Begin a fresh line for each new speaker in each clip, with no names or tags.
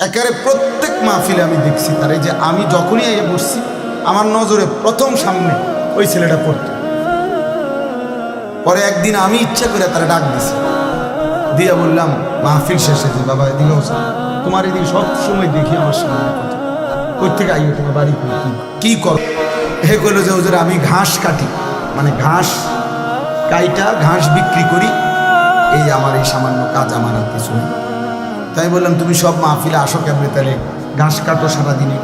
একেবারে প্রত্যেক মাহফিলে আমি দেখছি তার, এই যে আমি যখনই এসে বসছি আমার নজরে প্রথম সামনে ওই ছেলেটা পড়তো। পরে একদিন আমি ইচ্ছা করে তারা ডাক দিছি, দিয়া বললাম মাহফিল শেষে যে বাবা এদিকে তোমার এদিকে সব সময় দেখি আমার সামনে কই থেকে আইও, তোমার বাড়ি কি করো? হে কইলো যে হুজুর আমি ঘাস কাটি, মানে ঘাস কাইটা ঘাস বিক্রি করি, এই আমার এই সামান্য কাজ, আমার আর কিছু নেই। তাই বললাম তুমি সব মাহফিলে আসো কেমনে, তাহলে ঘাস কাটো সারাদিনে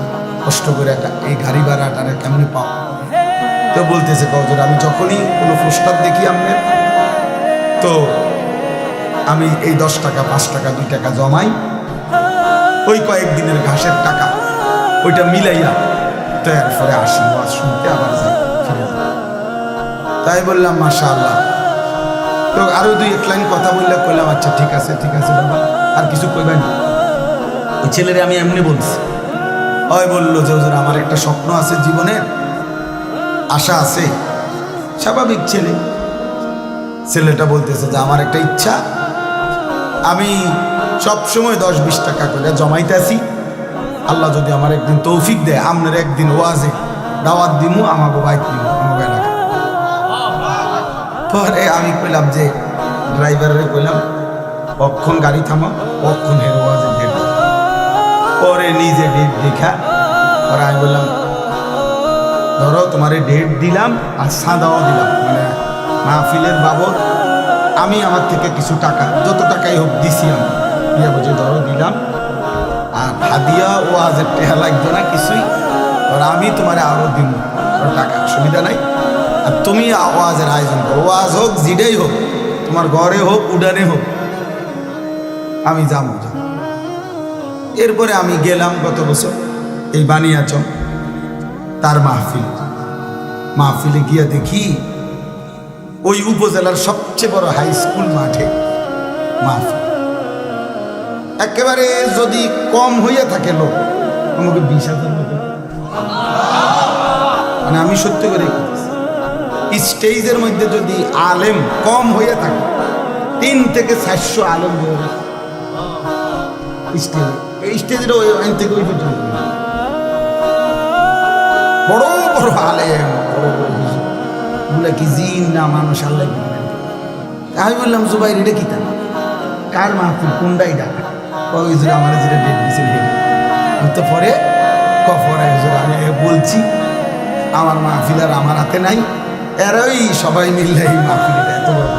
কষ্ট করে এই গাড়ি ভাড়াটা কেমনে পাও? তো বলতেছে হুজুর আমি যখনই কোনো পোস্টার দেখি আপনার, তো আমি এই 10 টাকা 5 টাকা 2 টাকা জমাই, ওই কয়েকদিনের ঘাসের টাকা ওইটা মিলাইয়া তো এরপরে আসি ওয়াজ শুনতে, আবার যাই ফিরে যাই। তাই বললাম মাশাআল্লাহ। তো আরো 2-1 লাইন কথা বললে কইলাম আচ্ছা ঠিক আছে বাবা, আর কিছু কইবেন? ওই ছেলেরে আমি এমনি বলছি, ওই বললো যে হুজুর আমার একটা স্বপ্ন আছে, জীবনে আশা আছে, স্বাভাবিক ছেলেটা বলতেছে যে আমার একটা ইচ্ছা, আমি সবসময় 10-20 টাকা করে জমাইতেছি, আল্লাহ যদি আমার একদিন তৌফিক দেয় আপনার একদিন ওয়াজে দাওয়াত দিমু, আমাকে বাইক দিমু আমাকে এলাকা। পরে আমি কইলাম যে ড্রাইভারে কইলাম কখন গাড়ি থামা, কখন হের ওয়াজে ডেট। পরে নিজে ডেট দেখা, পরে আমি বললাম ধরো তোমার ডেট দিলাম আর সাদাও দিলাম, মানে মাহফিলের বাবদ আমি আমার থেকে কিছু টাকা, যত টাকাই হোক দিছি আমি, ইয়া বুঝে ধরো দিলাম, আর হাদিয়া ওয়াজের টেহা লাগবে না কিছুই, আর আমি তোমার আরো দিব টাকা, সুবিধা নাই। আর তুমি ওয়াজের আয়োজন করো, ওয়াজ হোক যেটাই হোক, তোমার ঘরে হোক উডানে হোক, আমি যাবো। এরপরে আমি গেলাম গত বছর এই বানিয়াচং তার মাহফিলে গিয়া দেখি ওই উপজেলার সবচেয়ে বড় হাই স্কুল মাঠে মাহফিল, একেবারে যদি কম হইয়া থাকে লোক আমাকে 20,000 লোক, মানে আমি সত্যি করে স্টেজের মধ্যে যদি আলেম কম হইয়া থাকে 3 থেকে 400 আলেম স্টেজের ওই থেকে ওই পর্যন্ত বড় বড় আলেম, বড় বড় বলে কি জিন না মানুষ, আল্লাহ। আমি বললাম জুবাইর এটা কি, কার মাহফিল, কোনটাই ডাকা? ওই হুজুর আমার যেটা ডেট দিয়েছিল তো পরে কফরে হুজুর আমি বলছি আমার মাহফিল আর আমার হাতে নাই, এরাই সবাই মিললে এই মাহফিলটা এত বড়